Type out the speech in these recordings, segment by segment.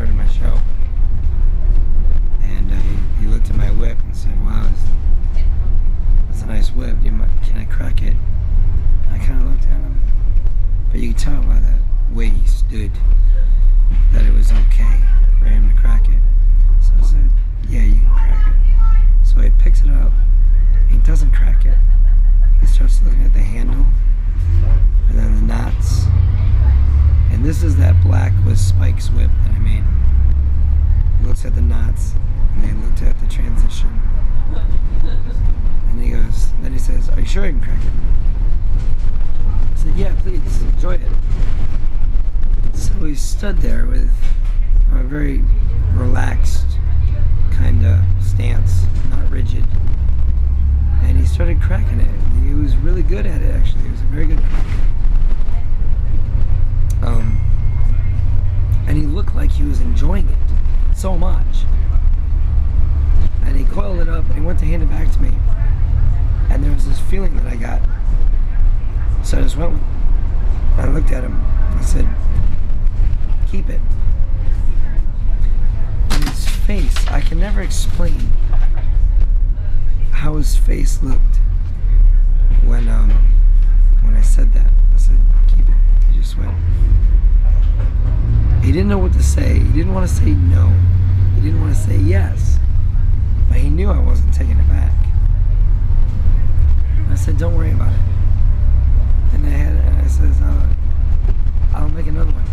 started my show. And he looked at my whip and said, "Wow, that's a nice whip. Can I crack it?" And I kind of looked at him, but you could tell by the way he stood that it was okay for him to crack it. So I said, "Yeah, you can crack it." So he picks it up. He doesn't crack it. He starts looking at the handle and then the knots. And this is that black with spikes whip that I made. He looks at the knots and then looked at the transition. And then he says, "Are you sure I can crack it?" I said, "Yeah, please, enjoy it." So he stood there with a very relaxed kind of stance, not rigid. And he started cracking it. He was really good at it, actually. He was a very good cracker. And he looked like he was enjoying it so much. And he coiled it up and he went to hand it back to me. And there was this feeling that I got. So I just went with it. I looked at him. I said, "Keep it." And his face, I can never explain how his face looked when I said that. I said, "Keep it." He just went. He didn't know what to say. He didn't want to say no. He didn't want to say yes. But he knew I wasn't taking it back. And I said, "Don't worry about it." And I says, "I'll make another one.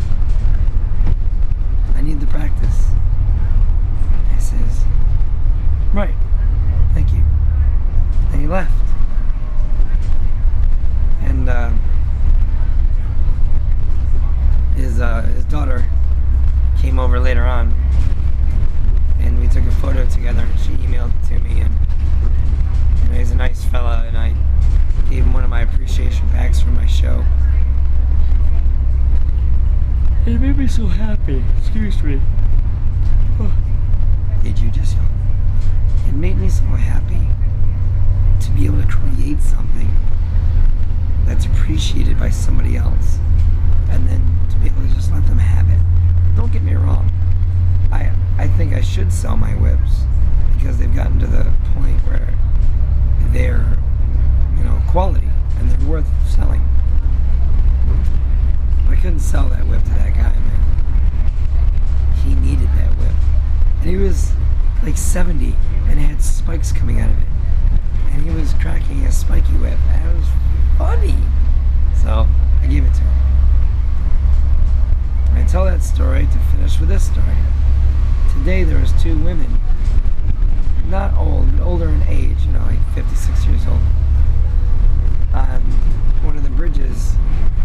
I need the practice." And he says, "Right, thank you." And he left. And his daughter came over later on, and we took a photo together, and she emailed it to me, and he's a nice fella, and I gave him one of my appreciation packs from my show. It made me so happy. Excuse me. Oh. Did you just yawn? It made me so happy to be able to create something that's appreciated by somebody else, and then to be able to just let them have it. Don't get me wrong. I think I should sell my whips because they've gotten to the point where they're, quality and they're worth selling. I couldn't sell that whip to that guy, man. He needed that whip. And he was like 70 and it had spikes coming out of it. And he was cracking a spiky whip. And it was funny. So I gave it to him. I tell that story to finish with this story. Today there was two women, not old, but older in age, like 56 years old, on one of the bridges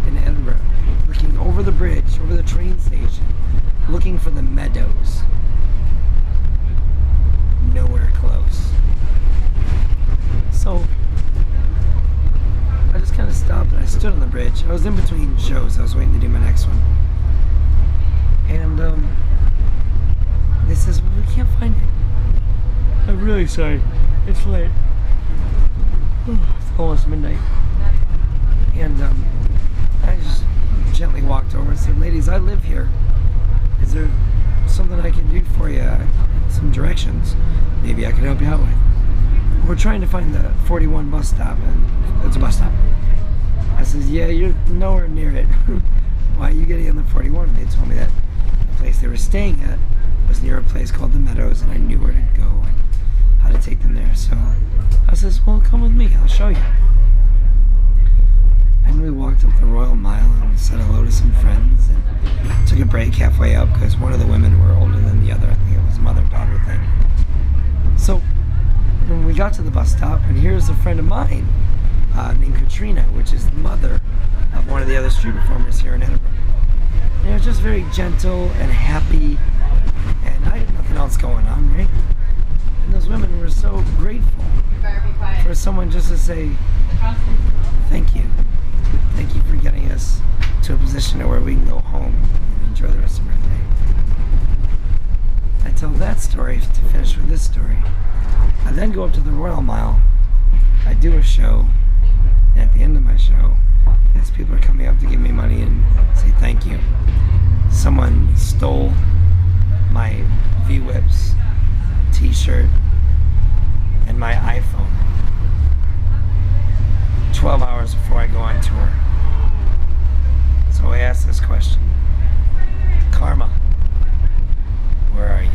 in Edinburgh, looking over the bridge, over the train station, looking for the Meadows. Nowhere close. So I just kind of stopped and I stood on the bridge. I was in between shows. I was waiting to do my next one. And they says, "Well, we can't find it." "I'm really sorry. It's late." It's almost midnight. And I just gently walked over and said, "Ladies, I live here. Is there something I can do for you? Some directions maybe I could help you out with? We're trying to find the 41 bus stop, and it's a bus stop." I says, "Yeah, you're nowhere near it." "Why are you getting on the 41? And they told me that the place they were staying at was near a place called the Meadows, and I knew where to go and how to take them there. So I says, "Well, come with me. I'll show you." And we walked up the Royal Mile and we said hello to some friends and took a break halfway up because one of the women were older than the other. I think it was a mother-daughter thing. So when we got to the bus stop, and here's a friend of mine named Katrina, which is the mother of one of the other street performers here in Edinburgh. And it was just very gentle and happy, and I had nothing else going on, right? And those women were so grateful for someone just to say, "Thank you. Thank you for getting us to a position where we can go home and enjoy the rest of our day." I tell that story to finish with this story. I then go up to the Royal Mile. I do a show, and at the end of my show, as people are coming up to give me money and say thank you, someone stole shirt, and my iPhone 12 hours before I go on tour. So I ask this question: Karma, where are you?